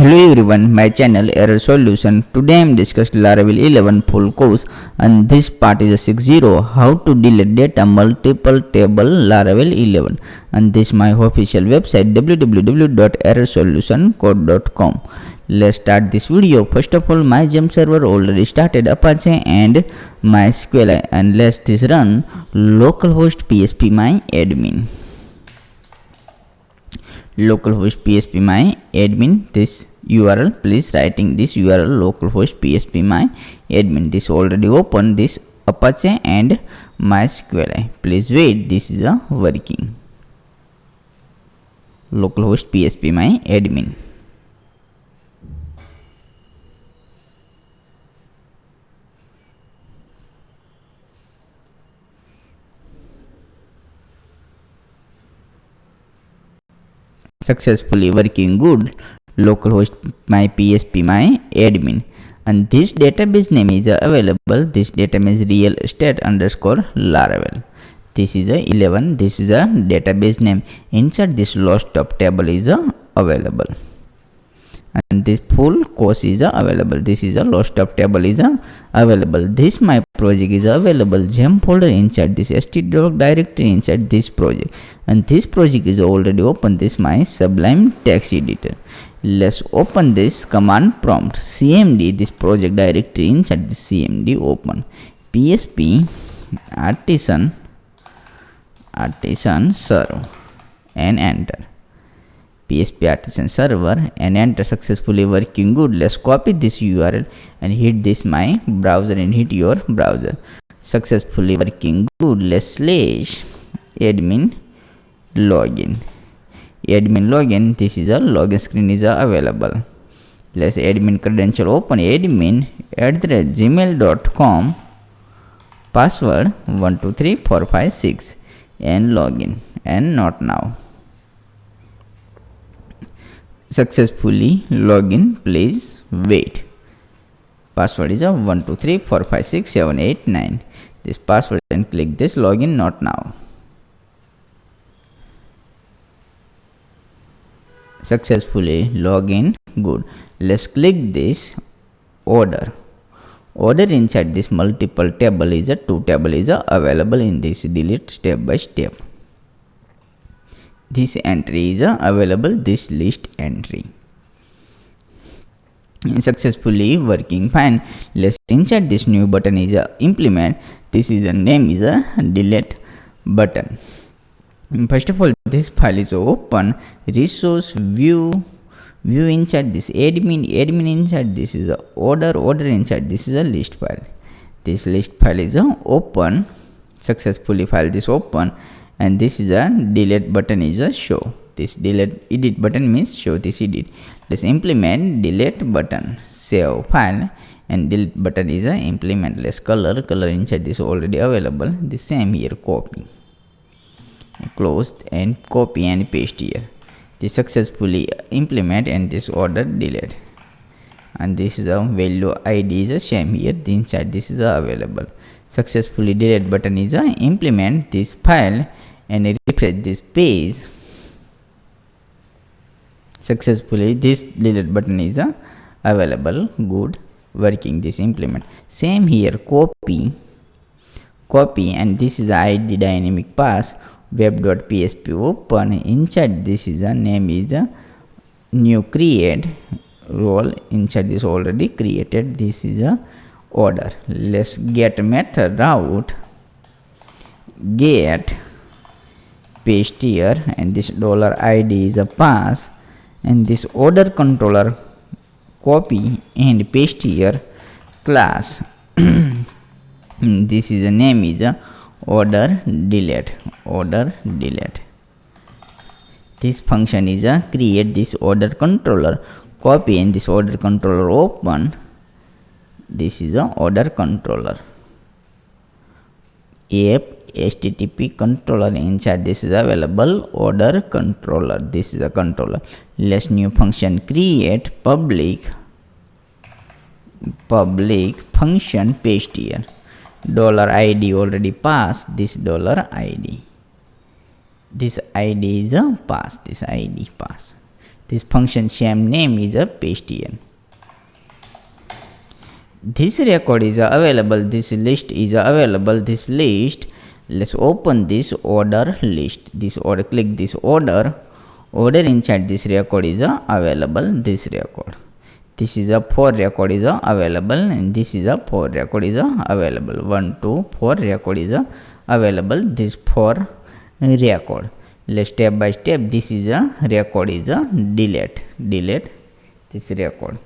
Hello everyone, my channel Error Solution. Today I am discussing Laravel 11 full course, and this part is a 6.0 how to delete data multiple table Laravel 11, and this is my official website www.errorsolutioncode.com. Let's start this video. First of all, my gem server already started Apache and MySQL, and let's this run localhost PSP my admin. Localhost PSP my admin, this URL, please writing this URL localhost PSP my admin. This already open this Apache and MySQL. Please wait, this is a working localhost PSP my admin. Successfully working good localhost my PSP my admin, and this database name is available. This database real estate underscore Laravel. This is a 11. This is a database name. Inside this list of table is available, and this full course is available. This is a list of table is available. This my project is available gem folder inside this htdoc directory inside this project, and this project is already open. This my Sublime text editor. Let's open this command prompt cmd this project directory. Inside this cmd open PSP artisan server and enter PSP artisan server and enter. Successfully working good. Let's copy this URL and hit this my browser and hit your browser. Successfully working good. Let's slash admin login. This is a login screen is available. Let's admin credential open admin @gmail.com, password 123456 and login, and not now. Successfully login, please wait. Password is 1234567889. This password and click this login, not now. Successfully login good. Let's click this order. Inside this multiple table is a 2 table is available in this delete step by step. This entry is available, this list entry. Successfully working fine. Let's inside this new button is implement. This is a name is a delete button. First of all, this file is open resource view inside this admin inside this is a order inside this is a list file. This list file is open. Successfully file this open, and this is a delete button is a show. This delete edit button means show this edit. Let's implement delete button, save file, and delete button is a implement. Let's color inside this already available. The same here, copy, close and copy and paste here. This successfully implement and this order delete, and this is a value ID is a same here. The inside this is available. Successfully delete button is implement this file and refresh this page. Successfully this delete button is available good working. This implement same here, copy, and this is ID dynamic pass web.php open. Inside this is a name is a new create role. Inside this already created. This is a order. Let's get method route get paste here, and this $id is a pass, and this order controller copy and paste here class. This is a name is a order delete. This function is a create this order controller, copy, and this order controller open. This is a order controller app http controller. Inside this is available order controller. This is a controller. Let's new function create public function paste here. $id already passed. This $id, this id is a pass. This id pass. This function same name is a paste here. This record is available, this list is available, this list. Let's open this order list. This order, click this order. Order inside this record is available, this record. This is a 4 record is available, and this is a 4 record is available. 1, 2, 4 record is available, this 4 record. Let's step by step. This is a record is a delete this record.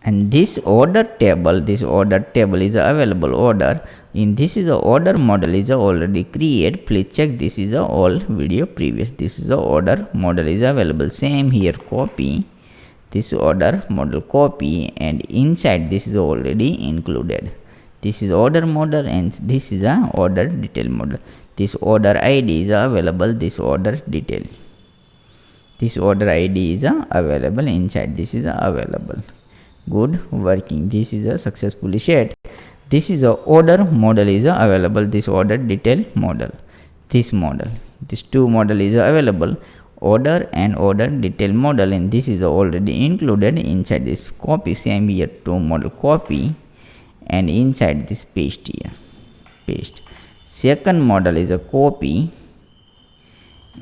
And this order table is available order. In this is a order model is already created. Please check this is a all video previous. This is a order model is available. Same here, copy this order model, copy, and inside this is already included. This is order model and this is a order detail model. This order ID is available, this order detail. This order ID is available inside. This is available. Good working. This is a successfully shared. This is a order model is available, this order detail model. This two model is available, order and order detail model, and this is already included inside this. Copy, same here, two model, copy, and inside this paste here, paste. Second model is a copy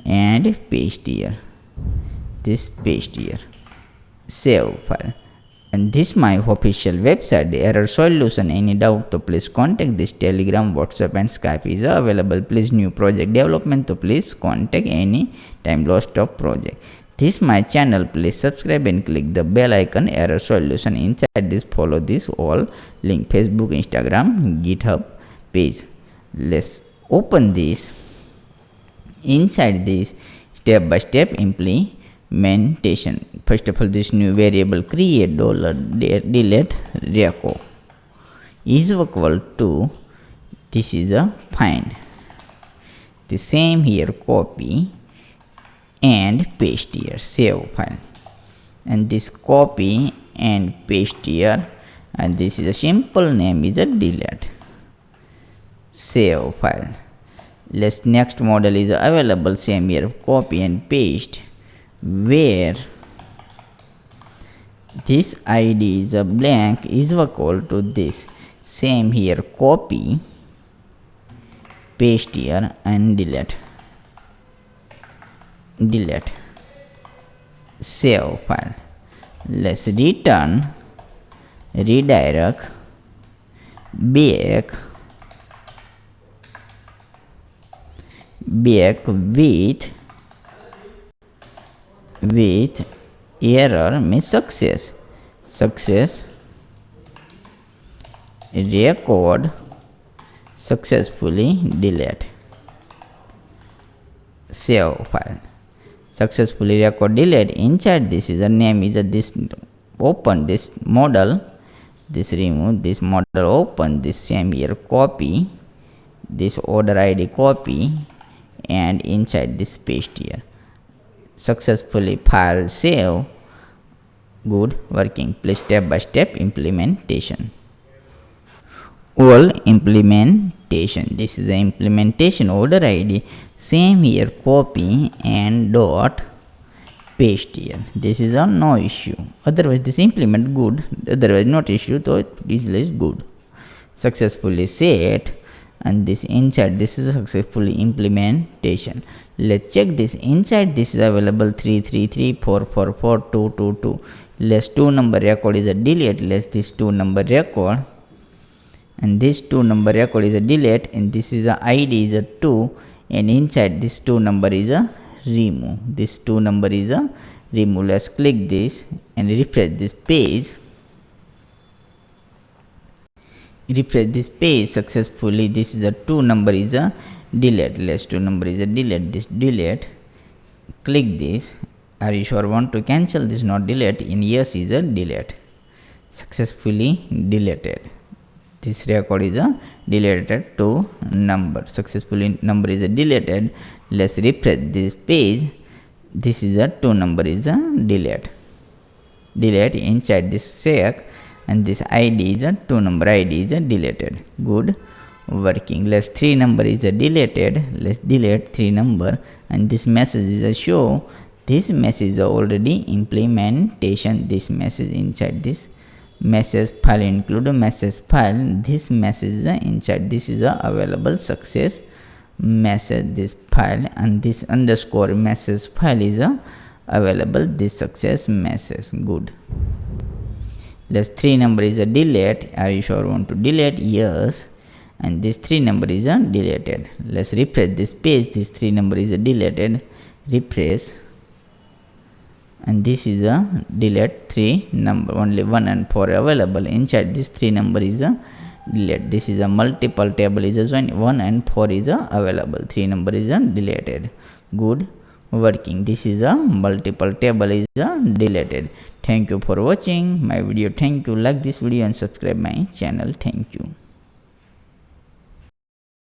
and paste here, this paste here, save file. And this my official website, error solution. Any doubt to please contact this Telegram, WhatsApp and Skype is available. Please new project development to please contact any time lost of project. This my channel, please subscribe and click the bell icon, error solution. Inside this follow this all link, Facebook, Instagram, GitHub page. Let's open this. Inside this step by step implementation. First of all, this new variable create $delete record is equal to, this is a find. The same here, copy and paste here, save file. And this copy and paste here, and this is a simple name is a delete, save file. Let's next model is available, same here, copy and paste, where this ID is a blank is equal to this. Same here, copy, paste here and delete, save file. Let's return, redirect back with error means success record successfully delete, save file. Successfully record delete. Inside this is a name is a this, open this model, this remove this model, open this, same here, copy this order ID, copy, and inside this paste here, successfully file save. Good working. Please step by step implementation. All implementation. This is the implementation order ID. Same here, copy and dot paste here. This is a no issue. Otherwise this implement good. Otherwise not issue. So it is good. Successfully set. And this inside this is a successfully implementation. Let's check this. Inside this is available 333 444 222. Let's 2 number record is a delete. Let's this 2 number record, and this 2 number record is a delete, and this is a ID is a 2, and inside this 2 number is a remove. This 2 number is a remove. Let's click this and refresh this page. Refresh this page successfully. This is a 2 number is a delete. Let's 2 number is a delete. This delete. Click this. Are you sure want to cancel this? Not delete. In yes is a delete. Successfully deleted. This record is a deleted 2 number. Successfully number is a deleted. Let's refresh this page. This is a 2 number is a delete. Inside this check. And this ID is a 2 number ID is a deleted. Good working. Let's 3 number is a deleted. Let's delete 3 number, and this message is a show this message is already implementation. This message inside this message file include a message file. This message is inside, this is a available success message, this file, and this underscore message file is a available this success message. Good. Let's 3 number is a delete. Are you sure want to delete? Yes. And this 3 number is a deleted. Let's refresh this page. This 3 number is a deleted. Refresh, and this is a delete 3 number, only 1 and 4 available. Inside this 3 number is a delete. This is a multiple table is a 1 and 4 is a available. 3 number is a deleted. Good working. This is a multiple table is a deleted. Thank you for watching my video. Thank you. Like this video and subscribe my channel. Thank you.